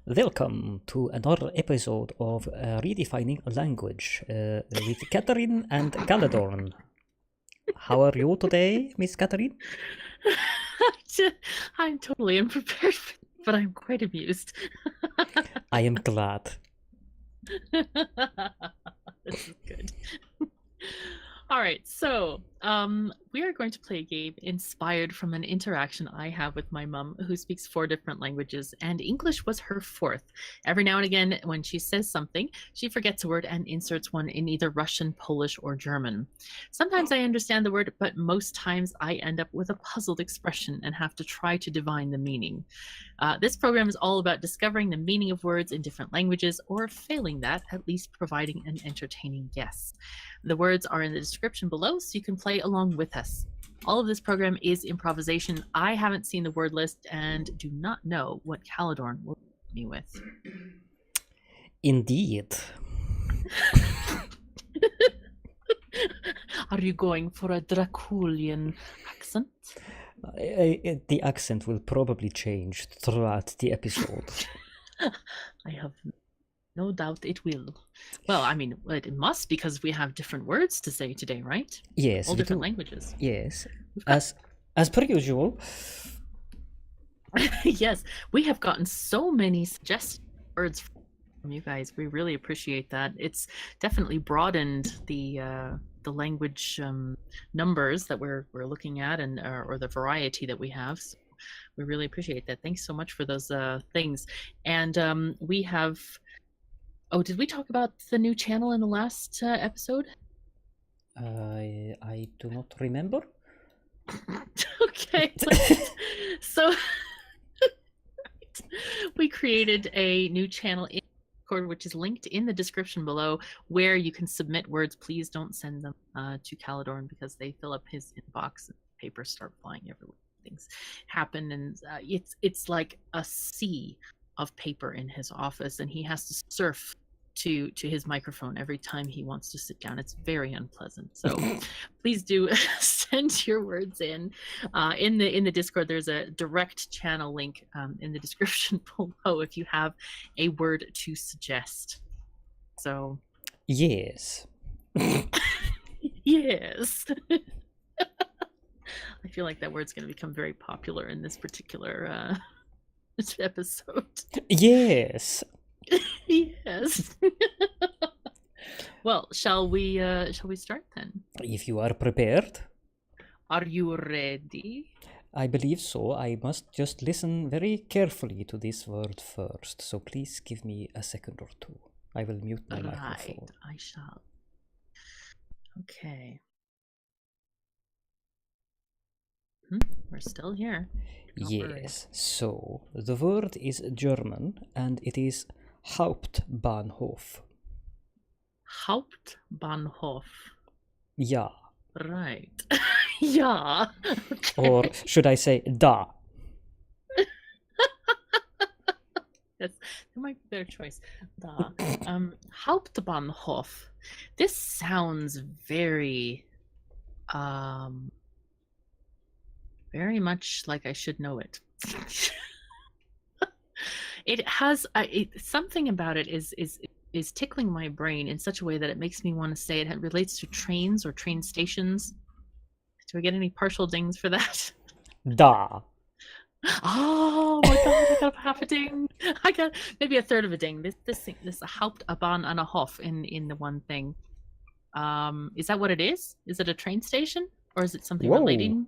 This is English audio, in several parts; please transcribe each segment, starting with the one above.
Welcome to another episode of Redefining Language with Katherine and Caledorn. How are you today, Miss Katherine? I'm totally unprepared, but I'm quite amused. I am glad. This is good. All right, so we are going to play a game inspired from an interaction I have with my mom, who speaks 4 different languages, and English was her 4th. Every now and again, when she says something, she forgets a word and inserts one in either Russian, Polish, or German. Sometimes I understand the word, but most times I end up with a puzzled expression and have to try to divine the meaning. This program is all about discovering the meaning of words in different languages, or failing that, at least providing an entertaining guess. The words are in the description below, so you can play along with us. All of this program is improvisation. I haven't seen the word list and do not know what Caledorn will hit me with. Indeed. Are you going for a Draculian accent? The accent will probably change throughout the episode. I have no doubt it will. Well, I mean, it must, because we have different words to say today, right? Yes, all different languages. Yes, as per usual. Yes, we have gotten so many suggested words from you guys. We really appreciate that. It's definitely broadened the language numbers that we're looking at, and or the variety that we have. So we really appreciate that. Thanks so much for those things. And we have. Oh, did we talk about the new channel in the last episode? I do not remember. Okay. So we created a new channel in Discord, which is linked in the description below, where you can submit words. Please don't send them to Caledorn, because they fill up his inbox and papers start flying everywhere. Things happen, and it's like a sea of paper in his office, and he has to surf to his microphone every time he wants to sit down. It's very unpleasant. So please do send your words in the Discord. There's a direct channel link in the description below if you have a word to suggest. So yes. Yes. I feel like that word's going to become very popular in this particular episode. Yes. Yes. Well, shall we start then? If you are prepared. Are you ready? I believe so. I must just listen very carefully to this word first. So please give me a second or two. I will mute my microphone. I shall. Okay. We're still here. Yes. So the word is German, and it is Hauptbahnhof. Hauptbahnhof. Ja. Right. Ja. Okay. Or should I say da? Yes, that might be their choice. Da. Hauptbahnhof. This sounds very much like I should know it. It has something about it is tickling my brain in such a way that it makes me want to say it. It relates to trains or train stations. Do I get any partial dings for that? Da. Oh my god! I got half a ding. I got maybe a third of a ding. This Hauptbahnhof in the one thing. Is that what it is? Is it a train station, or is it something relating?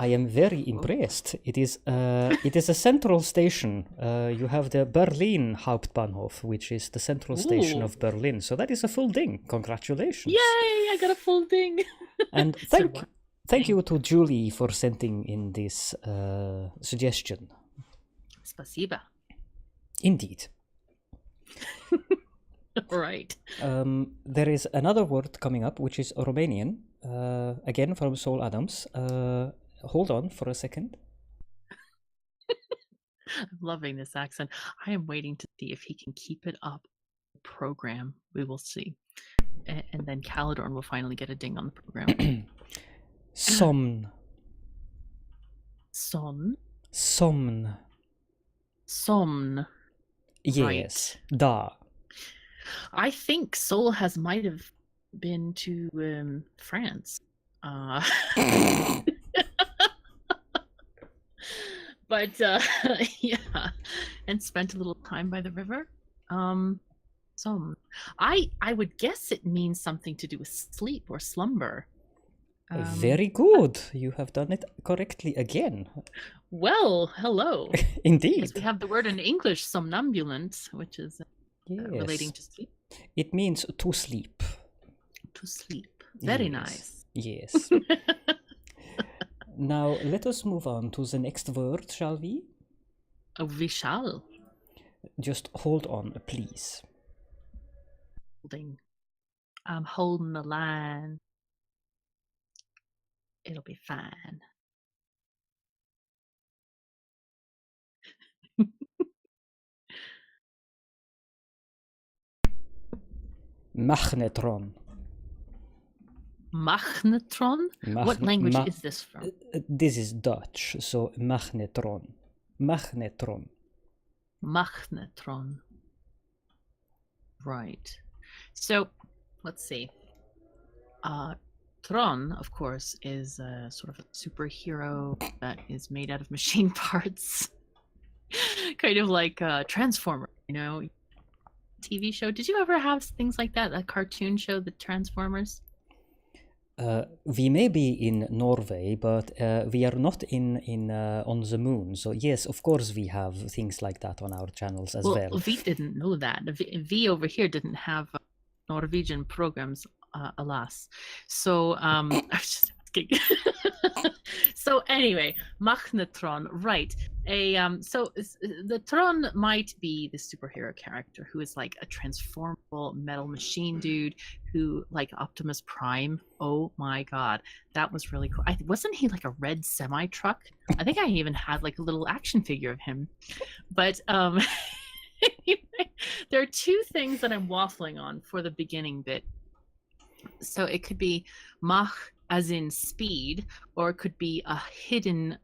I am very impressed. It is a central station. You have the Berlin Hauptbahnhof, which is the central station of Berlin. So that is a full ding. Congratulations! Yay! I got a full ding. And thank you to Julie for sending in this suggestion. Spasiba. Indeed. Right. There is another word coming up, which is Romanian. Again from SoulAdams. Hold on for a second. I'm loving this accent. I am waiting to see if he can keep it up. Program. We will see. And then Caledorn will finally get a ding on the program. Somn. Somn. Somn. Somn. Yes, da. I think Soul might have been to France. But yeah, and spent a little time by the river. Somn. I would guess it means something to do with sleep or slumber. Very good. You have done it correctly again. Well, hello. Indeed. Yes, we have the word in English, somnambulant, which is relating to sleep. It means to sleep. To sleep. Very Yes. nice. Yes. Now, let us move on to the next word, shall we? Oh, we shall. Just hold on, please. I'm holding the line. It'll be fine. Magnetron. Magnetron? What language is this from? This is Dutch, so magnetron. Magnetron. Magnetron. Right. So, let's see. Tron, of course, is sort of a superhero that is made out of machine parts. Kind of like Transformer, you know, TV show. Did you ever have things like that? A cartoon show, the Transformers? We may be in Norway, but we are not in on the moon. So yes, of course we have things like that on our channels as well. We didn't know that. We over here didn't have Norwegian programs, alas. So I was just asking. So anyway, Magnetron, right? So the Tron might be the superhero character who is like a transformable metal machine dude who, like Optimus Prime. Oh my god, that was really cool. Wasn't he like a red semi truck? I think I even had like a little action figure of him. But anyway, there are two things that I'm waffling on for the beginning bit. So it could be Mach as in speed, or it could be a hidden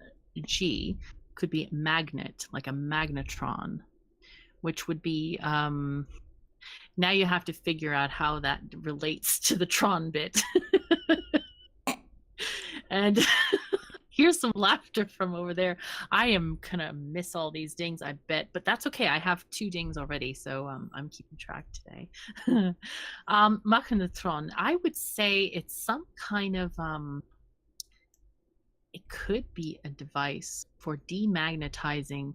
G, could be magnet, like a magnetron, which would be, now you have to figure out how that relates to the Tron bit. And here's some laughter from over there. I am gonna miss all these dings, I bet, but that's okay. I have 2 dings already, so I'm keeping track today. Magnetron, I would say it's some kind of it could be a device for demagnetizing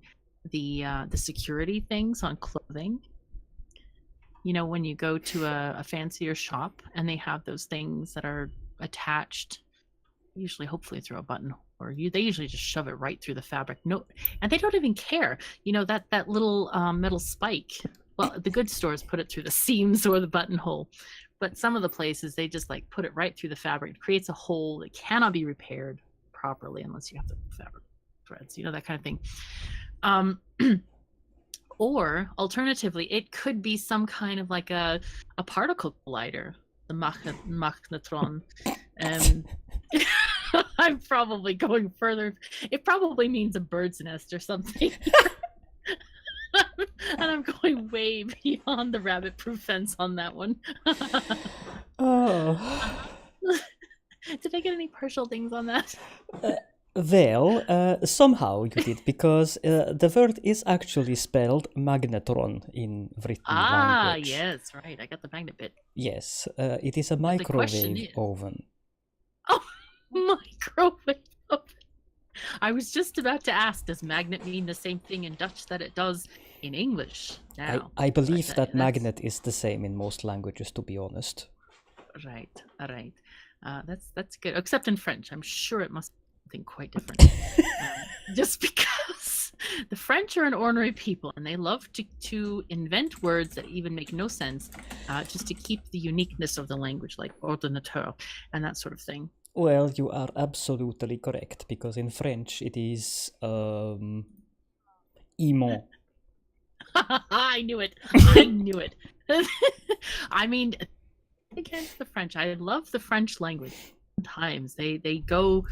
the security things on clothing. You know, when you go to a fancier shop and they have those things that are attached, usually hopefully through a button, or they usually just shove it right through the fabric. No, and they don't even care. You know, that little metal spike. Well, the good stores put it through the seams or the buttonhole, but some of the places they just like put it right through the fabric. It creates a hole that cannot be repaired properly unless you have the fabric threads. You know, that kind of thing. Or alternatively, it could be some kind of like a particle collider, the Magnetron. I'm probably going further. It probably means a bird's nest or something. And I'm going way beyond the rabbit-proof fence on that one. Oh. Did I get any partial things on that? Well, somehow you did, because the word is actually spelled magnetron in written language. Yes, right. I got the magnet bit. Yes, it is a microwave oven. Oh, microwave oven. I was just about to ask, does magnet mean the same thing in Dutch that it does in English now? I believe that magnet is the same in most languages, to be honest. Right, all right. That's good, except in French. I'm sure it must be something quite different. Just because the French are an ornery people and they love to invent words that even make no sense, just to keep the uniqueness of the language, like ordinateur and that sort of thing. Well, you are absolutely correct, because in French it is aimant. I knew it. I knew it. I mean, against the French, I love the French language. Sometimes they go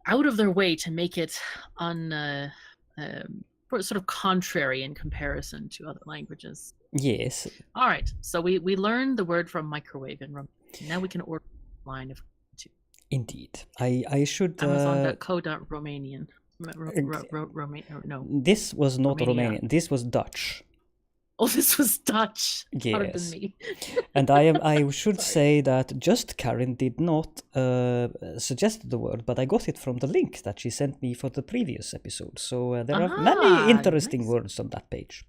out of their way to make it sort of contrary in comparison to other languages. Yes. All right. So we learned the word from microwave in Romanian. Now we can order online if we want to. Indeed. I should... Amazon.co.Romanian. No. This was not Romania. Romanian. This was Dutch. Oh, this was Dutch. Yes. Pardon me. And I should say that JustKarin did not suggest the word, but I got it from the link that she sent me for the previous episode. So there are many interesting words on that page.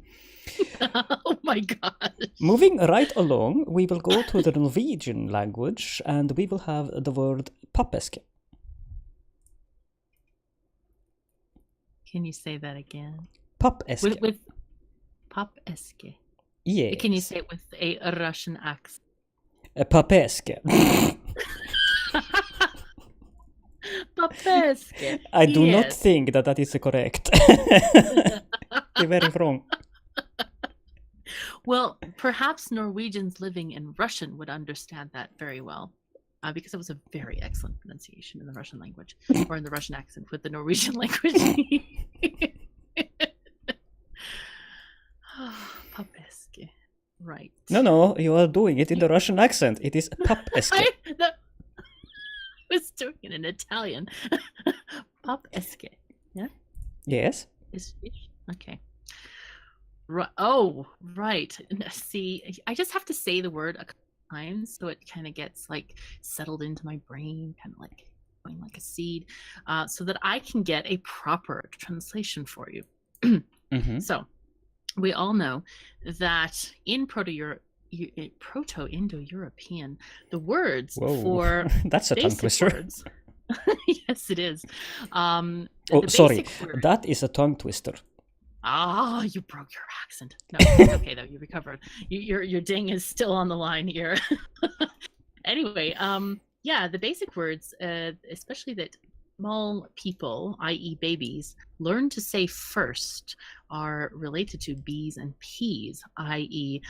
Oh my god. Moving right along, we will go to the Norwegian language and we will have the word Pappeske. Can you say that again? Pappeske. With Pappeske. Yes. Can you say it with a Russian accent? Pappeske. Pappeske. I do not think that is correct. You're very wrong. Well, perhaps Norwegians living in Russian would understand that very well, because it was a very excellent pronunciation in the Russian language, or in the Russian accent with the Norwegian language. Pappeske. Right. No, you are doing it in the Russian accent. It is Pappeske. I was doing it in Italian. Pappeske. Yeah? Yes. Is fish? Okay. Oh, right. See, I just have to say the word a couple times so it kind of gets like settled into my brain, kind of like going like a seed, so that I can get a proper translation for you. Mm-hmm. So, we all know that in Proto-Indo-European, the words for that's a tongue twister. Words, yes, it is. Sorry, that is a tongue twister. Ah, you broke your accent. No, it's okay though. You recovered. Your ding is still on the line here. Anyway, the basic words, especially that small people, i.e. babies, learn to say first are related to B's and P's, i.e.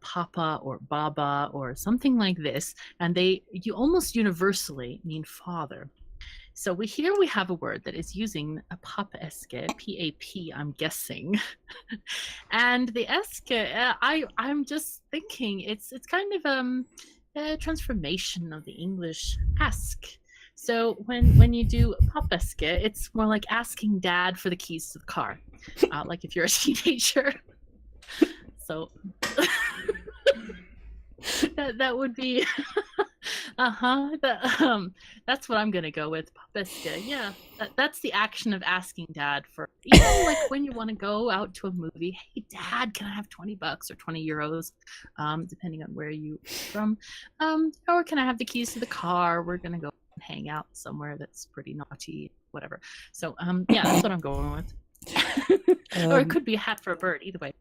Papa or Baba or something like this, and you almost universally mean father. So we have a word that is using a Pappeske, P-A-P, I'm guessing. And the eske, I'm just thinking it's kind of a transformation of the English ask. So when you do Pappeske, it's more like asking dad for the keys to the car, like if you're a teenager. So that would be that's what I'm gonna go with. Pappeske. Yeah, that's the action of asking dad for, like when you want to go out to a movie. Hey dad, can I have $20 or 20 euros, depending on where you from, or can I have the keys to the car? We're gonna go hang out somewhere that's pretty naughty, whatever. So that's what I'm going with. Or it could be a hat for a bird, either way.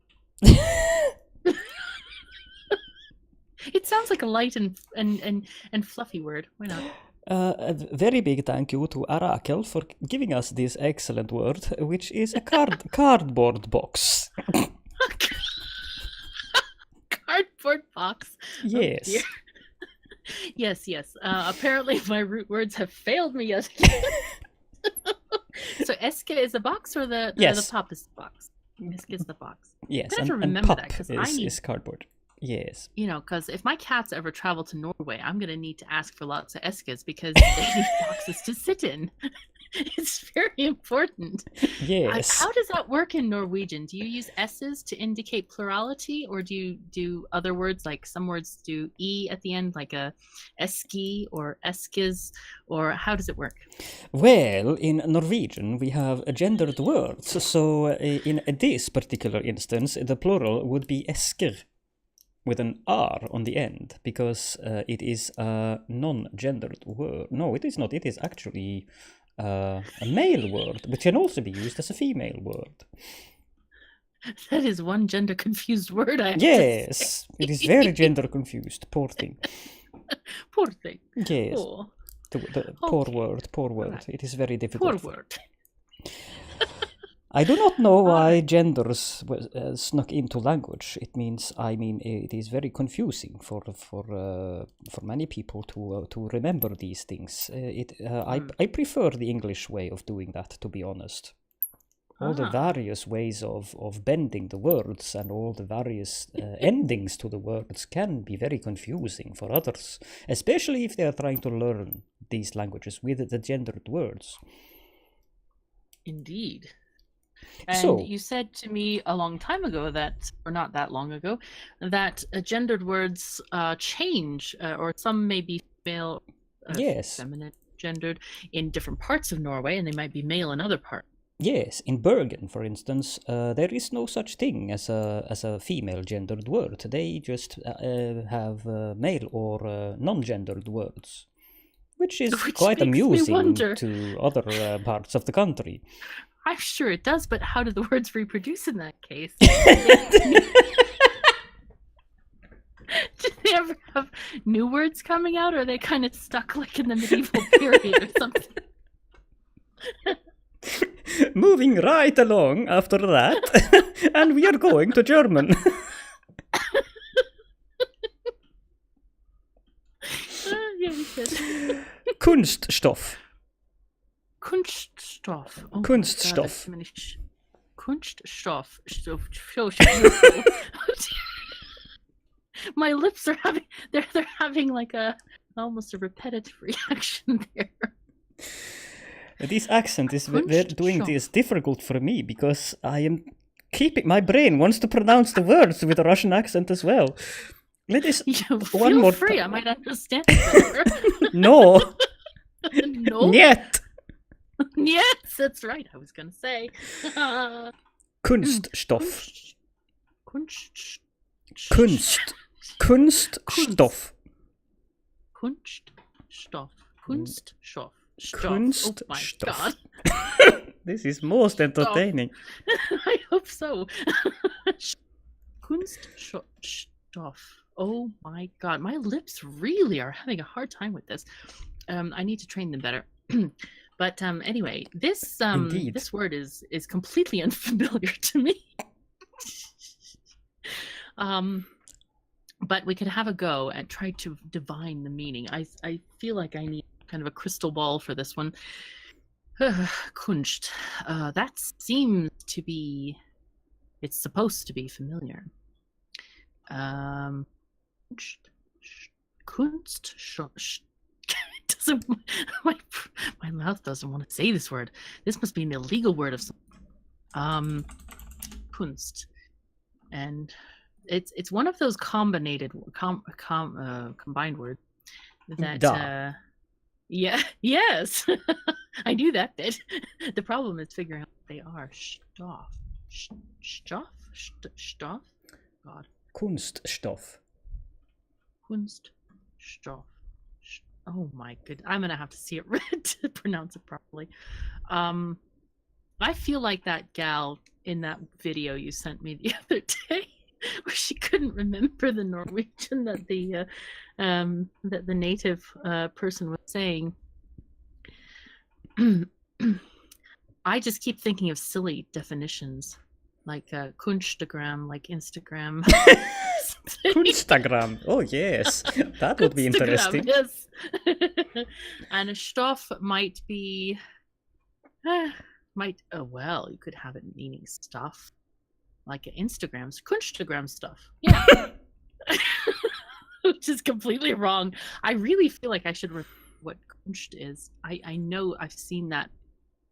It sounds like a light and fluffy word. Why not? A very big thank you to Arakhel for giving us this excellent word, which is a cardboard box. Cardboard box. Yes. Oh, yes. Apparently my root words have failed me yet. So eske is the box, or the pop is the box? Eske is the box. Yes, I have to and remember pop that, because is cardboard. Yes. Because if my cats ever travel to Norway, I'm going to need to ask for lots of eskes, because they need boxes to sit in. It's very important. Yes. How does that work in Norwegian? Do you use s's to indicate plurality, or do you do other words, like some words do e at the end, like a eski or eskes, or how does it work? Well, in Norwegian we have gendered words, so in this particular instance the plural would be esker, with an R on the end, because it is a non-gendered word. No, it is not. It is actually a male word, which can also be used as a female word. That is one gender confused word, I have to Yes, say. it is very gender confused. Poor thing. Poor thing. Yes. Oh. The poor word. Right. It is very difficult. Poor word. I do not know why genders snuck into language. It is very confusing for many people to remember these things. I prefer the English way of doing that, to be honest. all the various ways of bending the words and all the various endings to the words can be very confusing for others, especially if they are trying to learn these languages with the gendered words. Indeed. And So, you said to me a long time ago that, or not that long ago, that gendered words change, or some may be male, yes. feminine, gendered in different parts of Norway, and they might be male in other parts. Yes, in Bergen, for instance, there is no such thing as a female gendered word. They just have male or non-gendered words, which is quite amusing to other parts of the country. I'm sure it does, but how do the words reproduce in that case? Do they ever have new words coming out, or are they kind of stuck like in the medieval period or something? Moving right along after that, and we are going to German. Yeah, we should. Kunststoff. Kunststoff. Oh Kunststoff. My God, Kunststoff. My lips are having they're having like almost a repetitive reaction there. This accent is doing this difficult for me because I am my brain wants to pronounce the words with a Russian accent as well. Let us one more free. I might understand better. No. No. Niet. Yes, that's right. I was gonna say. Kunststoff. Kunststoff. Kunststoff. Kunststoff. Kunststoff. Oh my God. This is most entertaining. I hope so. Kunststoff. Oh my God. My lips really are having a hard time with this. I need to train them better. But anyway, this word is completely unfamiliar to me. But we could have a go and try to divine the meaning. I feel like I need kind of a crystal ball for this one. Kunst. That seems to be. It's supposed to be familiar. Kunst. My mouth doesn't want to say this word. This must be an illegal word of some. Kunst, and it's one of those combined words that. Yes, I knew that bit. The problem is figuring out what they are. Stoff. God. Kunststoff. Kunststoff. Oh my goodness. I'm gonna have to see it read to pronounce it properly. I feel like that gal in that video you sent me the other day, where she couldn't remember the Norwegian that the native person was saying. I just keep thinking of silly definitions, like Kunstagram, like Instagram. Kunstagram. Oh yes, that would be interesting. Yes. And a stoff might be, well, you could have it meaning stuff, like Instagram's Kunstagram stuff. Yeah. Which is completely wrong. I really feel like I should remember what kunst is. I know I've seen that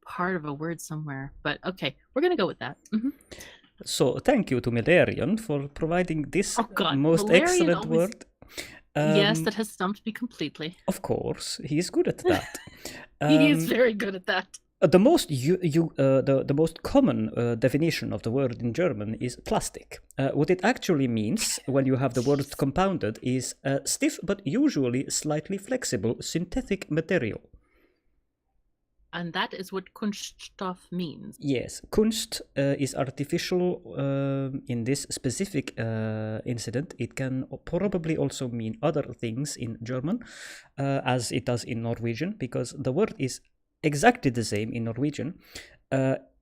part of a word somewhere, but okay, we're gonna go with that. Mm-hmm. So thank you to Melerion for providing this most Melerion excellent word. Yes, that has stumped me completely. Of course, he is good at that. He is very good at that. The most common definition of the word in German is plastic. What it actually means when you have the word compounded is stiff but usually slightly flexible synthetic material. And that is what Kunststoff means. Yes, Kunst is artificial in this specific incident. It can probably also mean other things in German, as it does in Norwegian, because the word is exactly the same in Norwegian.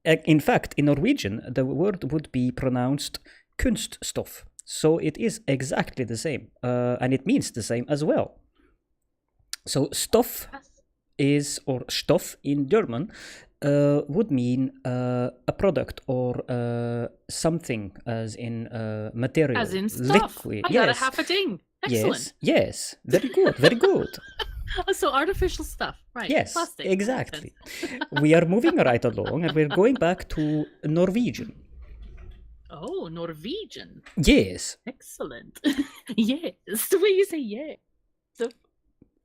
In fact, in Norwegian, the word would be pronounced Kunststoff. So it is exactly the same, and it means the same as well. So stoff is, or Stoff in German, would mean a product or something, as in material, As in stuff. liquid. I got a half a ding. Excellent. Yes, very good, very good. So artificial stuff, right? Yes, Plastic. exactly. We are moving right along, and we're going back to Norwegian. Oh, Norwegian. Yes. Excellent. Yes. The way you say yes. So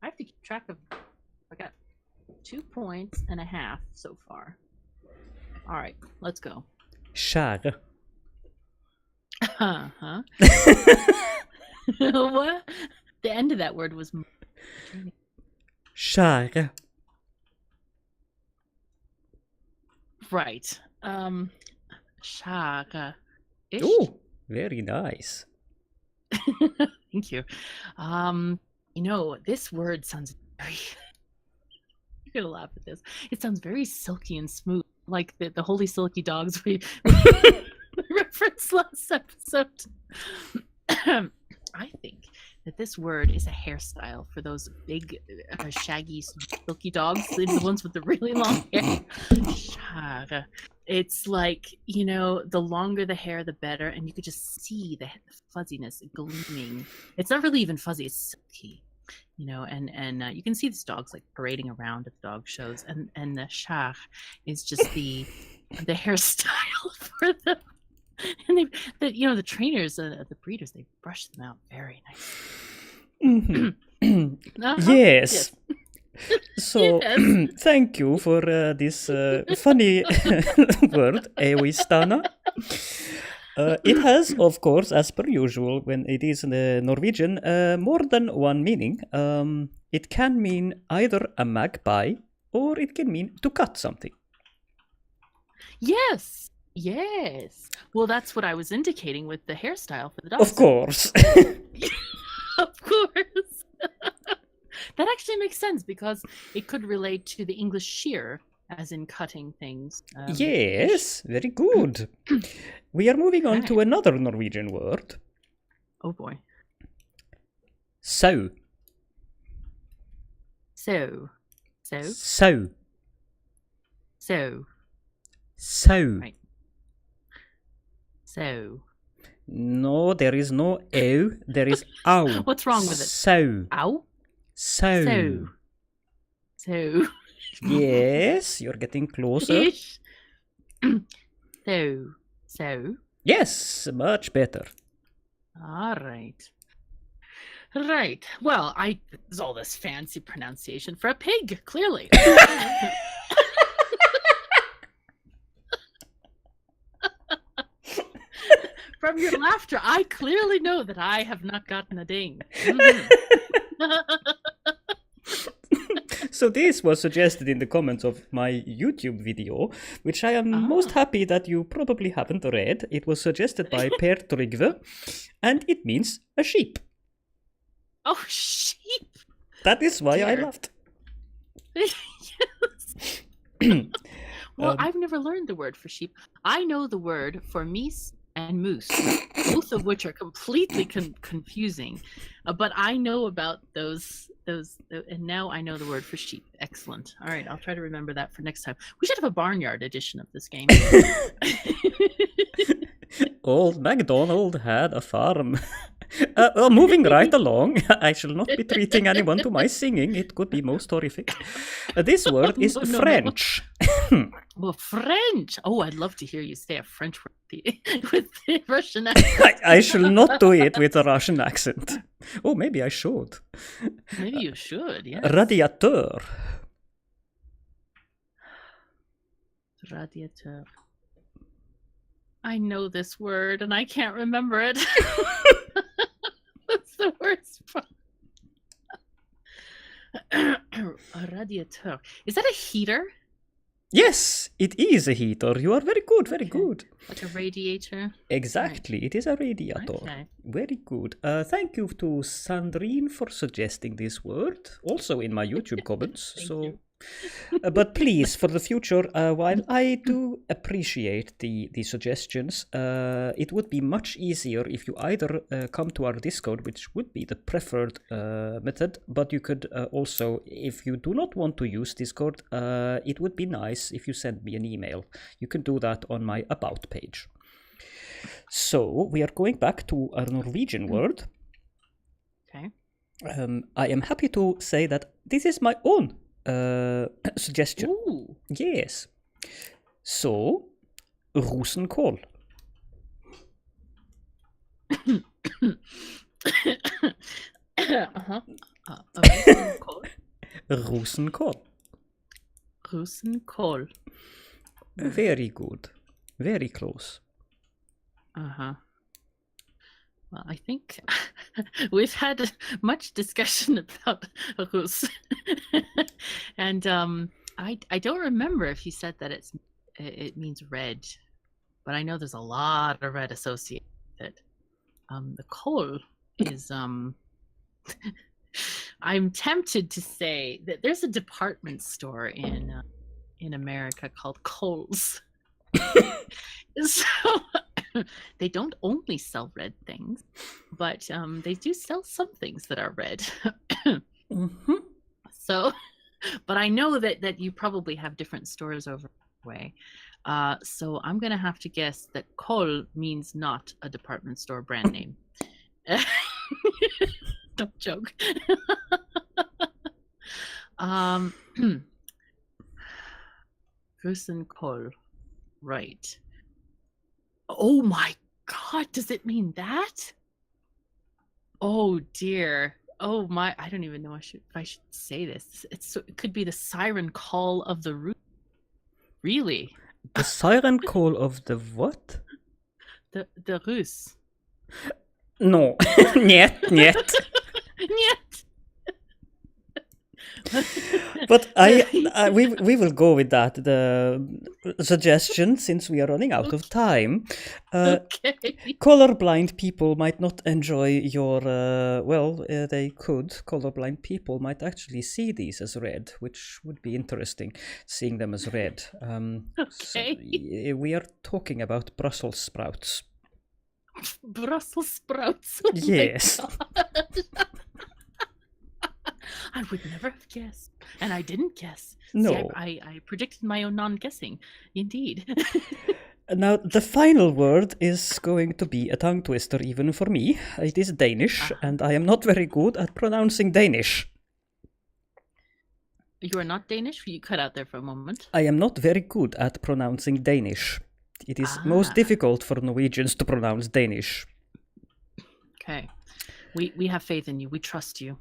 I have to keep track of. I got 2.5 points so far. All right, let's go. Skjære. Uh-huh. What? The end of that word was. Skjære. Right. Skjære. Oh, very nice. Thank you. This word sounds very. You're gonna laugh at this. It sounds very silky and smooth, like the holy silky dogs we referenced last episode. I think that this word is a hairstyle for those big, shaggy, silky dogs, the ones with the really long hair. Skjære. It's like, the longer the hair, the better, and you could just see the fuzziness gleaming. It's not really even fuzzy; it's silky, and you can see these dogs like parading around at dog shows, and the skjære is just the hairstyle for them. And the trainers, the breeders, they brush them out very nicely. Mm-hmm. Yes. So, yes. Thank you for this funny word, Eoistana. It has, of course, as per usual, when it is in the Norwegian, more than one meaning. It can mean either a magpie, or it can mean to cut something. Yes. Well, that's what I was indicating with the hairstyle for the dogs. Of course. Of course. That actually makes sense because it could relate to the English shear, as in cutting things. Yes, very good. We are moving on to another Norwegian word. Oh boy. So. So. Right. So. No, there is no ew. There is ow. What's wrong with it? So. Ow? So. Yes, you're getting closer. So. Yes, much better. All right. Right. Well, there's all this fancy pronunciation for a pig, clearly. From your laughter, I clearly know that I have not gotten a ding. So this was suggested in the comments of my YouTube video, which I am most happy that you probably haven't read. It was suggested by Per Trygve, and it means a sheep. Oh, sheep! That is why I laughed. Yes. Well, I've never learned the word for sheep. I know the word for meese and moose, both of which are completely confusing. But I know about those, and now I know the word for sheep. Excellent. All right, I'll try to remember that for next time. We should have a barnyard edition of this game. Old MacDonald had a farm. Moving right along, I shall not be treating anyone to my singing. It could be most horrific. This word is French. Well, French. Oh, I'd love to hear you say a French word with the Russian accent. I shall not do it with a Russian accent. Oh, maybe I should. Maybe you should, yes. Radiateur. Radiateur. I know this word and I can't remember it. That's the worst part. A radiateur. Is that a heater? Yes, it is a heater. You are very good, very good. Like a radiator? Exactly, right. It is a radiator. Okay. Very good. Thank you to Sandrine for suggesting this word, also in my YouTube comments. So But please, for the future, while I do appreciate the suggestions, it would be much easier if you either come to our Discord, which would be the preferred method, but you could also, if you do not want to use Discord, it would be nice if you send me an email. You can do that on my About page. So, we are going back to our Norwegian word. Okay. I am happy to say that this is my own suggestion. Ooh. Yes. So, Rosenkål. Rosenkål. Rosenkål. Rosenkål. Very good. Very close. Well, I think we've had much discussion about Rus. And I don't remember if you said that it means red, but I know there's a lot of red associated with it. The kål is I'm tempted to say that there's a department store in America called Kohl's. So they don't only sell red things, but they do sell some things that are red. Mm-hmm. So, but I know that you probably have different stores over the way. So I'm going to have to guess that kål means not a department store brand name. Don't joke. Rosenkål. Right. Oh my God, does it mean that? Oh dear. Oh my, I don't even know if I should say this. It could be the siren call of the Rus. Really? The siren call of the what? The Rus. No. Niet. Niet. But we will go with that. The suggestion, since we are running out of time. Okay. Colorblind people might not enjoy your. They could. Colorblind people might actually see these as red, which would be interesting, seeing them as red. Okay. So we are talking about Brussels sprouts. Brussels sprouts. Oh yes. I would never have guessed, and I didn't guess. No, see, I predicted my own non-guessing. Indeed. Now the final word is going to be a tongue twister, even for me. It is Danish, and I am not very good at pronouncing Danish. You are not Danish? You cut out there for a moment. I am not very good at pronouncing Danish. It is most difficult for Norwegians to pronounce Danish. Okay, we have faith in you. We trust you.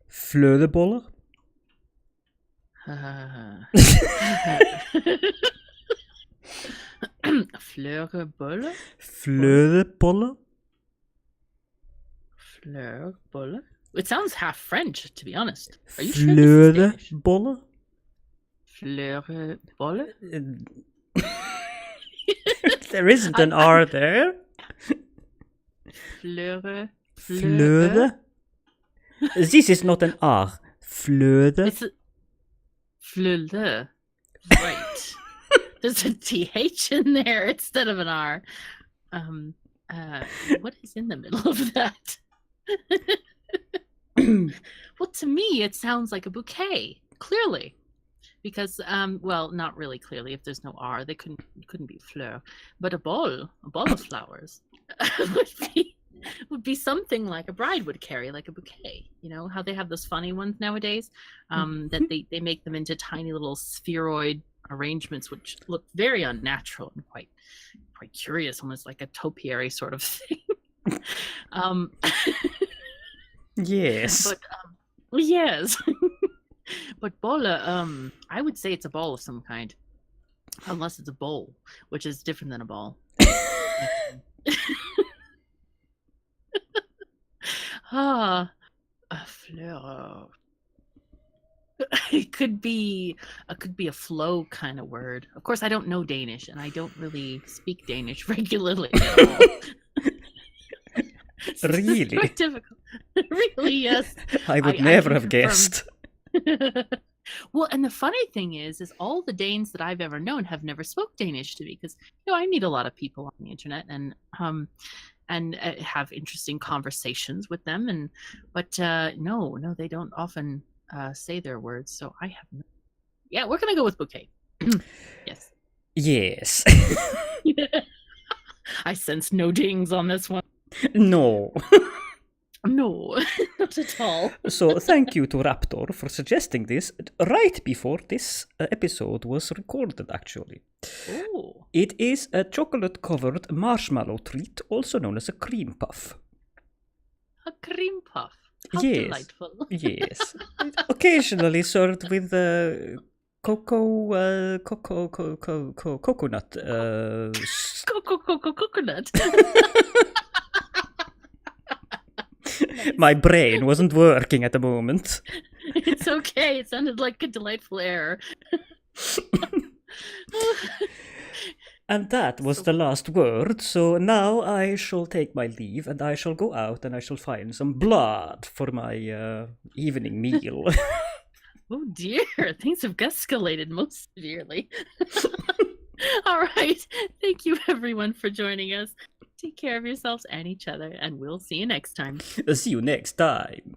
Flødeboller. Flødeboller? Flødeboller? Flødeboller? It sounds half French, to be honest. Are you sure this is Danish? Flødeboller? Flødeboller? There isn't an R there. Fløde? This is not an R. Fløde. It's fløde. Right. There's a TH in there instead of an R. What is in the middle of that? Well, to me, it sounds like a bouquet. Clearly. Because, well, not really clearly. If there's no R, they couldn't be fleur. But a ball of flowers would be something like a bride would carry, like a bouquet. You know how they have those funny ones nowadays, that they make them into tiny little spheroid arrangements, which look very unnatural and quite curious, almost like a topiary sort of thing. Yes. But yes. But bolle, I would say it's a ball of some kind, unless it's a bowl, which is different than a ball. A fleur. It could be a flow kind of word. Of course, I don't know Danish, and I don't really speak Danish regularly at all. Really? It's quite difficult. Really, yes. I would never have guessed. Well, and the funny thing is all the Danes that I've ever known have never spoke Danish to me because I meet a lot of people on the internet and have interesting conversations with them, but no, they don't often say their words. So I have no. Yeah, we're gonna go with bouquet. Yes. Yes. I sense no dings on this one. No. No, not at all. So thank you to Raptor for suggesting this right before this episode was recorded, actually. Ooh. It is a chocolate-covered marshmallow treat, also known as a cream puff. A cream puff? How yes. Delightful. Yes. Occasionally served with coconut. Coconut. My brain wasn't working at the moment. It's okay. It sounded like a delightful error. And that was the last word, so now I shall take my leave and I shall go out and I shall find some blood for my evening meal. Oh dear, things have escalated most severely. All right. Thank you everyone for joining us. Take care of yourselves and each other, and we'll see you next time. See you next time.